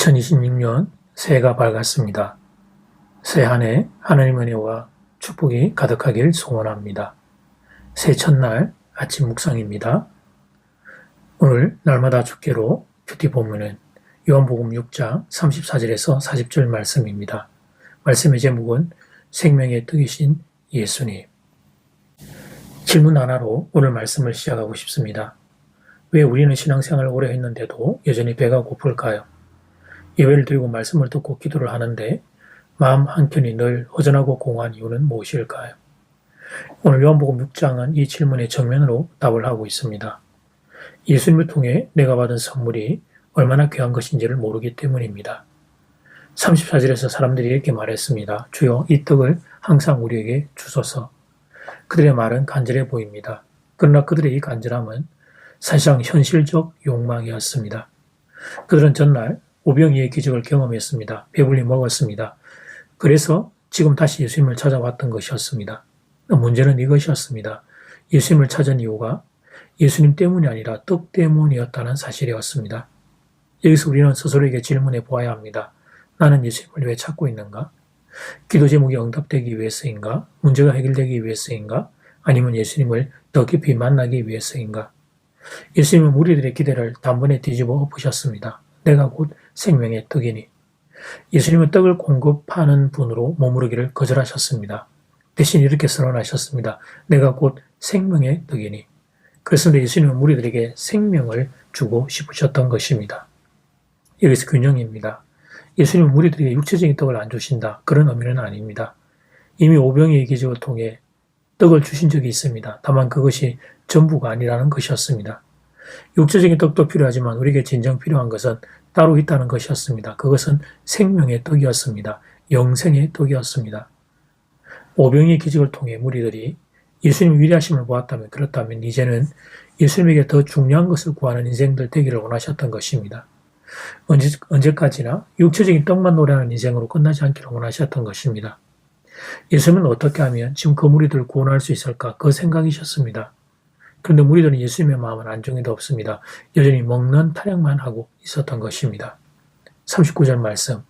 2026년 새해가 밝았습니다. 새해 한 해 하나님의 은혜와 축복이 가득하길 소원합니다. 새해 첫날 아침 묵상입니다. 오늘 날마다 주께로 큐티 본문은 요한복음 6장 34절에서 40절 말씀입니다. 말씀의 제목은 생명의 떡이신 예수님. 질문 하나로 오늘 말씀을 시작하고 싶습니다. 왜 우리는 신앙생활을 오래 했는데도 여전히 배가 고플까요? 예배를 드리고 말씀을 듣고 기도를 하는데 마음 한켠이 늘 허전하고 공허한 이유는 무엇일까요? 오늘 요한복음 6장은 이 질문에 정면으로 답을 하고 있습니다. 예수님을 통해 내가 받은 선물이 얼마나 귀한 것인지를 모르기 때문입니다. 34절에서 사람들이 이렇게 말했습니다. 주여, 이 떡을 항상 우리에게 주소서. 그들의 말은 간절해 보입니다. 그러나 그들의 이 간절함은 사실상 현실적 욕망이었습니다. 그들은 전날 오병이의 기적을 경험했습니다. 배불리 먹었습니다. 그래서 지금 다시 예수님을 찾아왔던 것이었습니다. 문제는 이것이었습니다. 예수님을 찾은 이유가 예수님 때문이 아니라 떡 때문이었다는 사실이었습니다. 여기서 우리는 스스로에게 질문해 보아야 합니다. 나는 예수님을 왜 찾고 있는가? 기도 제목이 응답되기 위해서인가? 문제가 해결되기 위해서인가? 아니면 예수님을 더 깊이 만나기 위해서인가? 예수님은 우리들의 기대를 단번에 뒤집어 엎으셨습니다. 내가 곧 생명의 떡이니. 예수님은 떡을 공급하는 분으로 머무르기를 거절하셨습니다. 대신 이렇게 선언하셨습니다. 내가 곧 생명의 떡이니. 그렇습니다. 예수님은 우리들에게 생명을 주고 싶으셨던 것입니다. 여기서 균형입니다. 예수님은 우리들에게 육체적인 떡을 안 주신다. 그런 의미는 아닙니다. 이미 오병이의 기적을 통해 떡을 주신 적이 있습니다. 다만 그것이 전부가 아니라는 것이었습니다. 육체적인 떡도 필요하지만 우리에게 진정 필요한 것은 따로 있다는 것이었습니다. 그것은 생명의 떡이었습니다. 영생의 떡이었습니다. 오병이의 기적을 통해 무리들이 예수님의 위대하심을 보았다면 그렇다면 이제는 예수님에게 더 중요한 것을 구하는 인생들 되기를 원하셨던 것입니다. 언제까지나 육체적인 떡만 노래하는 인생으로 끝나지 않기를 원하셨던 것입니다. 예수님은 어떻게 하면 지금 그 무리들을 구원할 수 있을까? 그 생각이셨습니다. 그런데 무리들은 예수님의 마음은 안정이도 없습니다. 여전히 먹는 타령만 하고 있었던 것입니다. 39절 말씀.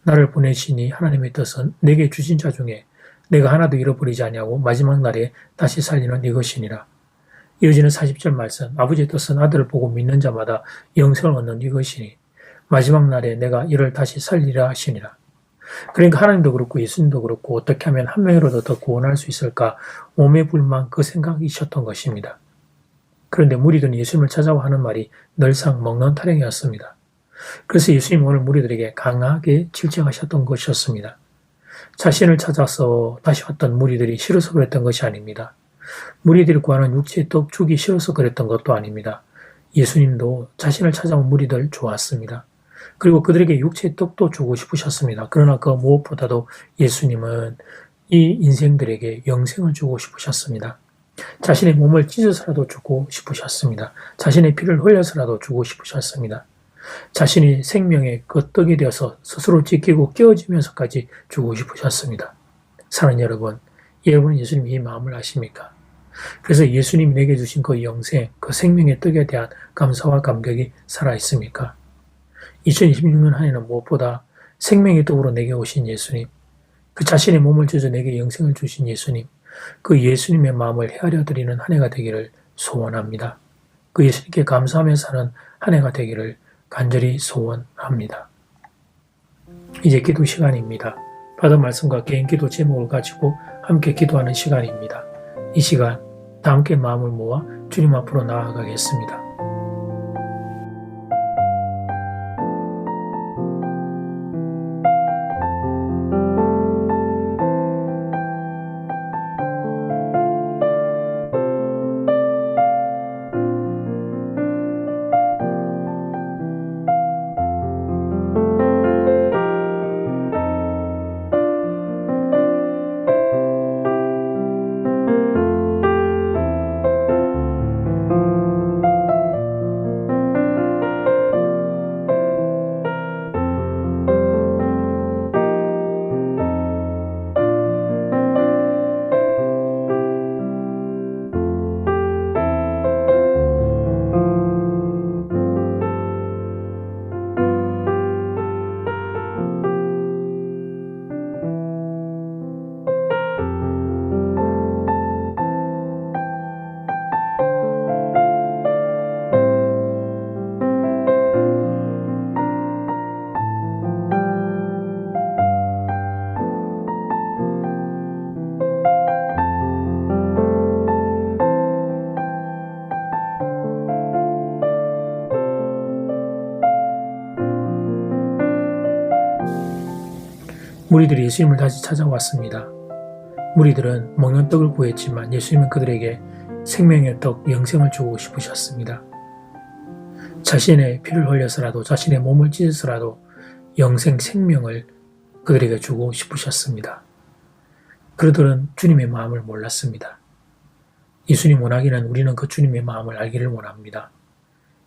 나를 보내시니 하나님의 뜻은 내게 주신 자 중에 내가 하나도 잃어버리지 아니하고 마지막 날에 다시 살리는 이것이니라. 이어지는 40절 말씀. 아버지의 뜻은 아들을 보고 믿는 자마다 영생을 얻는 이것이니 마지막 날에 내가 이를 다시 살리라 하시니라. 그러니까 하나님도 그렇고 예수님도 그렇고 어떻게 하면 한 명이라도 더 구원할 수 있을까 오매불망 그 생각이셨던 것입니다. 그런데 무리들은 예수님을 찾아와 하는 말이 늘상 먹는 타령이었습니다. 그래서 예수님은 오늘 무리들에게 강하게 질책하셨던 것이었습니다. 자신을 찾아서 다시 왔던 무리들이 싫어서 그랬던 것이 아닙니다. 무리들이 구하는 육체의 떡 주기 싫어서 그랬던 것도 아닙니다. 예수님도 자신을 찾아온 무리들 좋았습니다. 그리고 그들에게 육체의 떡도 주고 싶으셨습니다. 그러나 그 무엇보다도 예수님은 이 인생들에게 영생을 주고 싶으셨습니다. 자신의 몸을 찢어서라도 주고 싶으셨습니다. 자신의 피를 흘려서라도 주고 싶으셨습니다. 자신이 생명의 그 떡이 되어서 스스로 지키고 깨어지면서까지 주고 싶으셨습니다. 사랑하는 여러분은 예수님이 이 마음을 아십니까? 그래서 예수님이 내게 주신 그 영생, 그 생명의 떡에 대한 감사와 감격이 살아있습니까? 2026년 한 해는 무엇보다 생명의 떡으로 내게 오신 예수님, 그 자신의 몸을 찢어 내게 영생을 주신 예수님, 그 예수님의 마음을 헤아려 드리는 한 해가 되기를 소원합니다. 그 예수님께 감사하며 사는 한 해가 되기를 간절히 소원합니다. 이제 기도 시간입니다. 받은 말씀과 개인 기도 제목을 가지고 함께 기도하는 시간입니다. 이 시간 다 함께 마음을 모아 주님 앞으로 나아가겠습니다. 무리들이 예수님을 다시 찾아왔습니다. 무리들은 먹는 떡을 구했지만 예수님은 그들에게 생명의 떡, 영생을 주고 싶으셨습니다. 자신의 피를 흘려서라도 자신의 몸을 찢어서라도 영생 생명을 그들에게 주고 싶으셨습니다. 그들은 주님의 마음을 몰랐습니다. 예수님 원하기는 우리는 그 주님의 마음을 알기를 원합니다.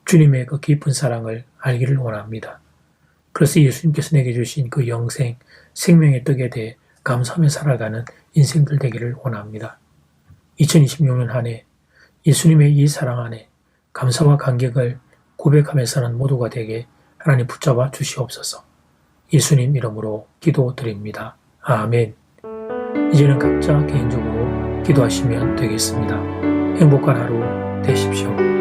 주님의 그 깊은 사랑을 알기를 원합니다. 그래서 예수님께서 내게 주신 그 영생, 생명의 떡에 대해 감사하며 살아가는 인생들 되기를 원합니다. 2026년 한 해 예수님의 이 사랑 안에 감사와 감격을 고백하며 사는 모두가 되게 하나님 붙잡아 주시옵소서. 예수님 이름으로 기도드립니다. 아멘. 이제는 각자 개인적으로 기도하시면 되겠습니다. 행복한 하루 되십시오.